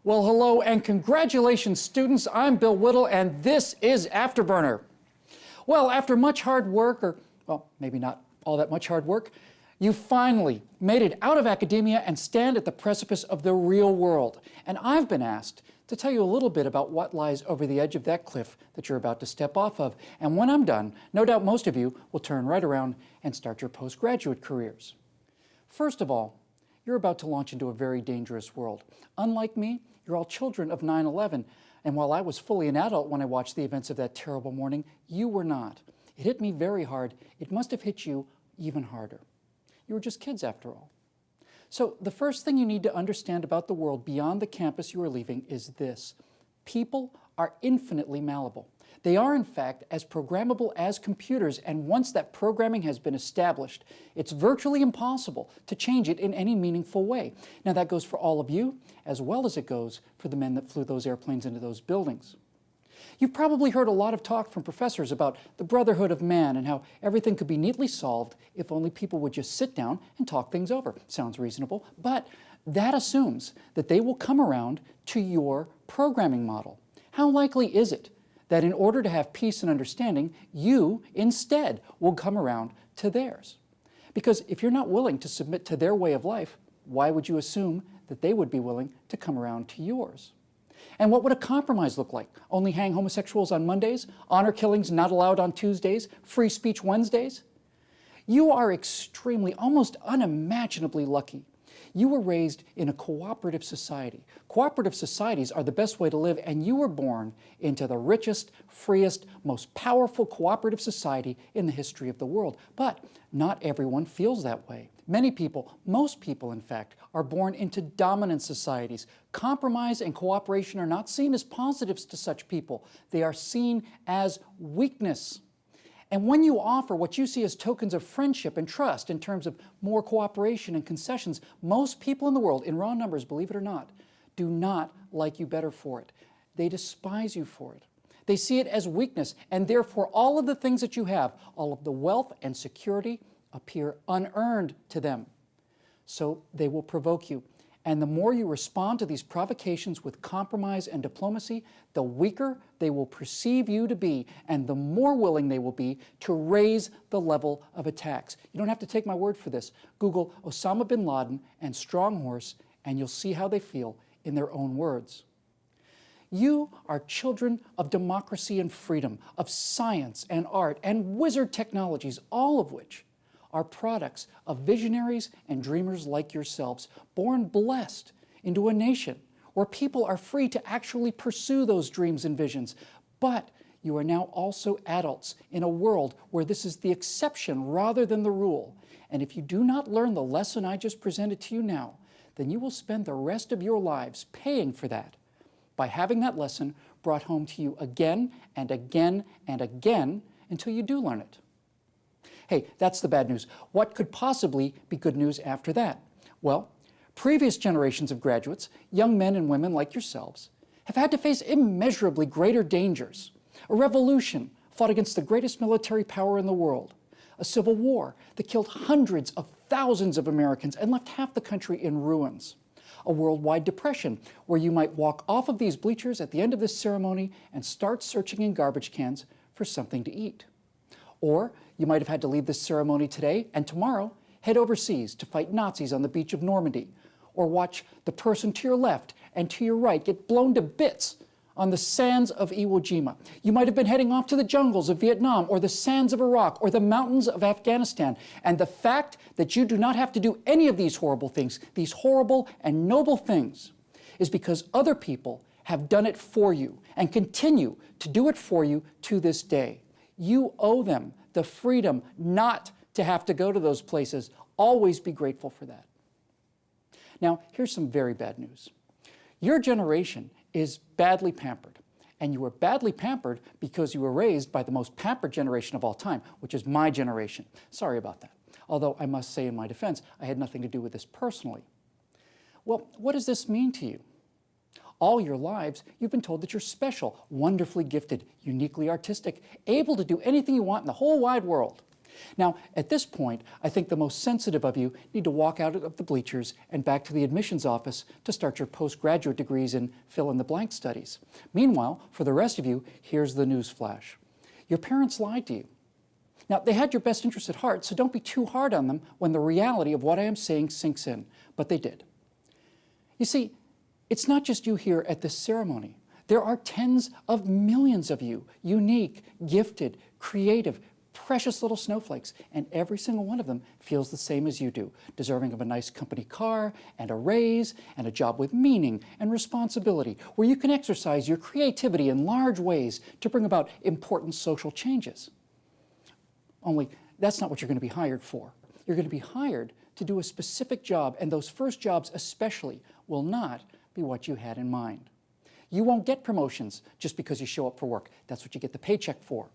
Well, hello and congratulations, students. I'm Bill Whittle, and this is Afterburner. Well, after much hard work, or, well, maybe not all that much hard work, you finally made it out of academia and stand at the precipice of the real world. And I've been asked to tell you a little bit about what lies over the edge of that cliff that you're about to step off of. And when I'm done, no doubt most of you will turn right around and start your postgraduate careers. First of all, you're about to launch into a very dangerous world. Unlike me, you're all children of 9/11, and while I was fully an adult when I watched the events of that terrible morning, you were not. It hit me very hard. It must have hit you even harder. You were just kids after all. So the first thing you need to understand about the world beyond the campus you are leaving is this: people are infinitely malleable. They are, in fact, as programmable as computers, and once that programming has been established, it's virtually impossible to change it in any meaningful way. Now, that goes for all of you, as well as it goes for the men that flew those airplanes into those buildings. You've probably heard a lot of talk from professors about the brotherhood of man and how everything could be neatly solved if only people would just sit down and talk things over. Sounds reasonable, but that assumes that they will come around to your programming model. How likely is it that in order to have peace and understanding, you instead will come around to theirs? Because if you're not willing to submit to their way of life, why would you assume that they would be willing to come around to yours? And what would a compromise look like? Only hang homosexuals on Mondays? Honor killings not allowed on Tuesdays? Free speech Wednesdays? You are extremely, almost unimaginably lucky. You were raised in a cooperative society. Cooperative societies are the best way to live, and you were born into the richest, freest, most powerful cooperative society in the history of the world. But not everyone feels that way. Many people, most people in fact, are born into dominant societies. Compromise and cooperation are not seen as positives to such people. They are seen as weakness. And when you offer what you see as tokens of friendship and trust in terms of more cooperation and concessions, most people in the world, in raw numbers, believe it or not, do not like you better for it. They despise you for it. They see it as weakness, and therefore all of the things that you have, all of the wealth and security, appear unearned to them. So they will provoke you. And the more you respond to these provocations with compromise and diplomacy, the weaker they will perceive you to be, and the more willing they will be to raise the level of attacks. You don't have to take my word for this. Google Osama bin Laden and Strong Horse, and you'll see how they feel in their own words. You are children of democracy and freedom, of science and art and wizard technologies, all of which are products of visionaries and dreamers like yourselves, born blessed into a nation where people are free to actually pursue those dreams and visions. But you are now also adults in a world where this is the exception rather than the rule. And if you do not learn the lesson I just presented to you now, then you will spend the rest of your lives paying for that by having that lesson brought home to you again and again and again until you do learn it. Hey, that's the bad news. What could possibly be good news after that? Well, previous generations of graduates, young men and women like yourselves, have had to face immeasurably greater dangers. A revolution fought against the greatest military power in the world. A civil war that killed hundreds of thousands of Americans and left half the country in ruins. A worldwide depression where you might walk off of these bleachers at the end of this ceremony and start searching in garbage cans for something to eat. Or you might have had to leave this ceremony today and tomorrow head overseas to fight Nazis on the beach of Normandy, or watch the person to your left and to your right get blown to bits on the sands of Iwo Jima. You might have been heading off to the jungles of Vietnam, or the sands of Iraq, or the mountains of Afghanistan. And the fact that you do not have to do any of these horrible things, these horrible and noble things, is because other people have done it for you and continue to do it for you to this day. You owe them the freedom not to have to go to those places. Always be grateful for that. Now, here's some very bad news. Your generation is badly pampered, and you were badly pampered because you were raised by the most pampered generation of all time, which is my generation. Sorry about that. Although I must say in my defense, I had nothing to do with this personally. Well, what does this mean to you? All your lives, you've been told that you're special, wonderfully gifted, uniquely artistic, able to do anything you want in the whole wide world. Now, at this point, I think the most sensitive of you need to walk out of the bleachers and back to the admissions office to start your postgraduate degrees in fill-in-the-blank studies. Meanwhile, for the rest of you, here's the news flash. Your parents lied to you. Now, they had your best interest at heart, so don't be too hard on them when the reality of what I am saying sinks in, but they did. You see, it's not just you here at this ceremony. There are tens of millions of you, unique, gifted, creative, precious little snowflakes, and every single one of them feels the same as you do, deserving of a nice company car and a raise and a job with meaning and responsibility, where you can exercise your creativity in large ways to bring about important social changes. Only that's not what you're going to be hired for. You're going to be hired to do a specific job, and those first jobs especially will not be what you had in mind. You won't get promotions just because you show up for work. That's what you get the paycheck for.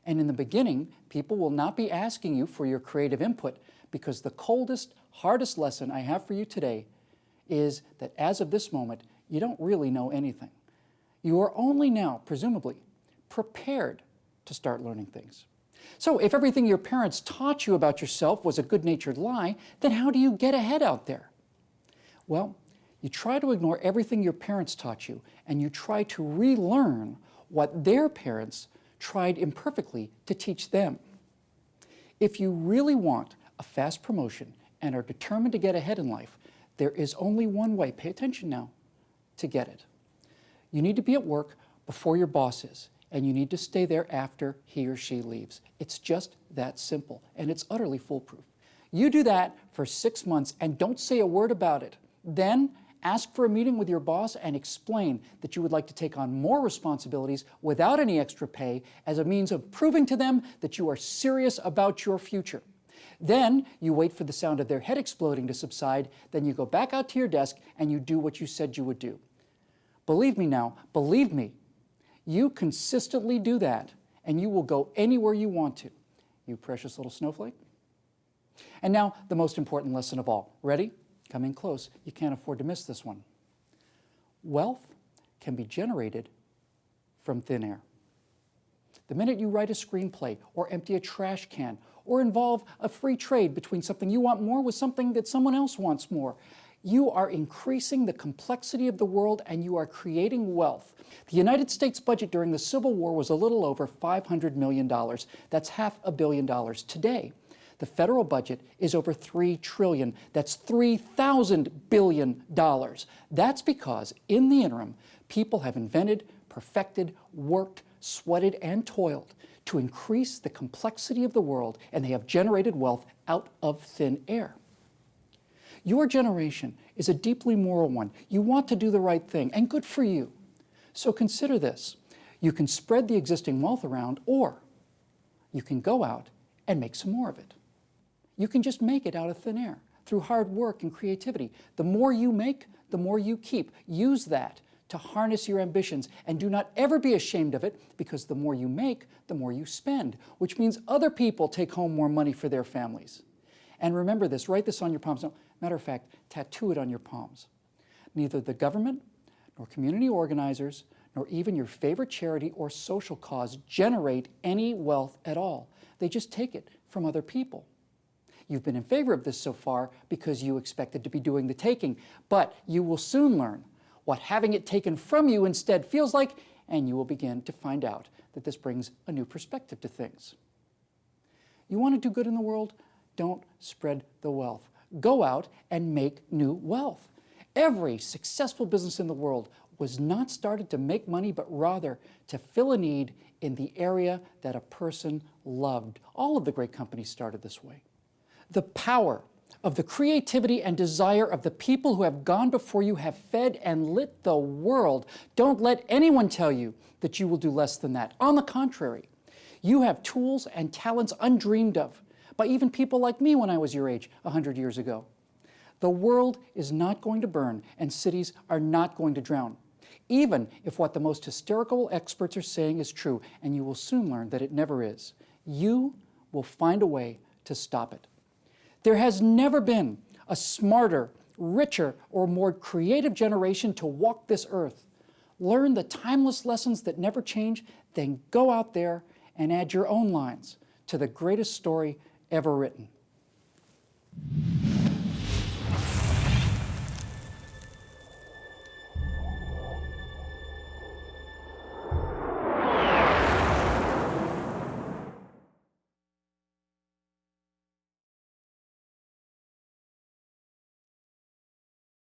And in the beginning, people will not be asking you for your creative input, because the coldest, hardest lesson I have for you today is that as of this moment, you don't really know anything. You are only now, presumably, prepared to start learning things. So if everything your parents taught you about yourself was a good-natured lie, then how do you get ahead out there? Well, you try to ignore everything your parents taught you, and you try to relearn what their parents tried imperfectly to teach them. If you really want a fast promotion and are determined to get ahead in life, there is only one way, pay attention now, to get it. You need to be at work before your boss is, and you need to stay there after he or she leaves. It's just that simple, and it's utterly foolproof. You do that for 6 months and don't say a word about it. Then ask for a meeting with your boss and explain that you would like to take on more responsibilities without any extra pay as a means of proving to them that you are serious about your future. Then you wait for the sound of their head exploding to subside, then you go back out to your desk and you do what you said you would do. Believe me now, believe me, you consistently do that and you will go anywhere you want to, you precious little snowflake. And now the most important lesson of all. Ready? Coming close. You can't afford to miss this one. Wealth can be generated from thin air. The minute you write a screenplay or empty a trash can or involve a free trade between something you want more with something that someone else wants more, you are increasing the complexity of the world and you are creating wealth. The United States budget during the Civil War was a little over $500 million. That's $500 million. Today, the federal budget is over $3 trillion. That's $3,000 billion. That's because, in the interim, people have invented, perfected, worked, sweated, and toiled to increase the complexity of the world, and they have generated wealth out of thin air. Your generation is a deeply moral one. You want to do the right thing, and good for you. So consider this. You can spread the existing wealth around, or you can go out and make some more of it. You can just make it out of thin air through hard work and creativity. The more you make, the more you keep. Use that to harness your ambitions, and do not ever be ashamed of it, because the more you make, the more you spend, which means other people take home more money for their families. And remember this, write this on your palms. No, matter of fact, tattoo it on your palms. Neither the government, nor community organizers, nor even your favorite charity or social cause generate any wealth at all. They just take it from other people. You've been in favor of this so far because you expected to be doing the taking, but you will soon learn what having it taken from you instead feels like, and you will begin to find out that this brings a new perspective to things. You want to do good in the world? Don't spread the wealth. Go out and make new wealth. Every successful business in the world was not started to make money, but rather to fill a need in the area that a person loved. All of the great companies started this way. The power of the creativity and desire of the people who have gone before you have fed and lit the world. Don't let anyone tell you that you will do less than that. On the contrary, you have tools and talents undreamed of by even people like me when I was your age 100 years ago. The world is not going to burn and cities are not going to drown, even if what the most hysterical experts are saying is true, and you will soon learn that it never is. You will find a way to stop it. There has never been a smarter, richer, or more creative generation to walk this earth. Learn the timeless lessons that never change, then go out there and add your own lines to the greatest story ever written.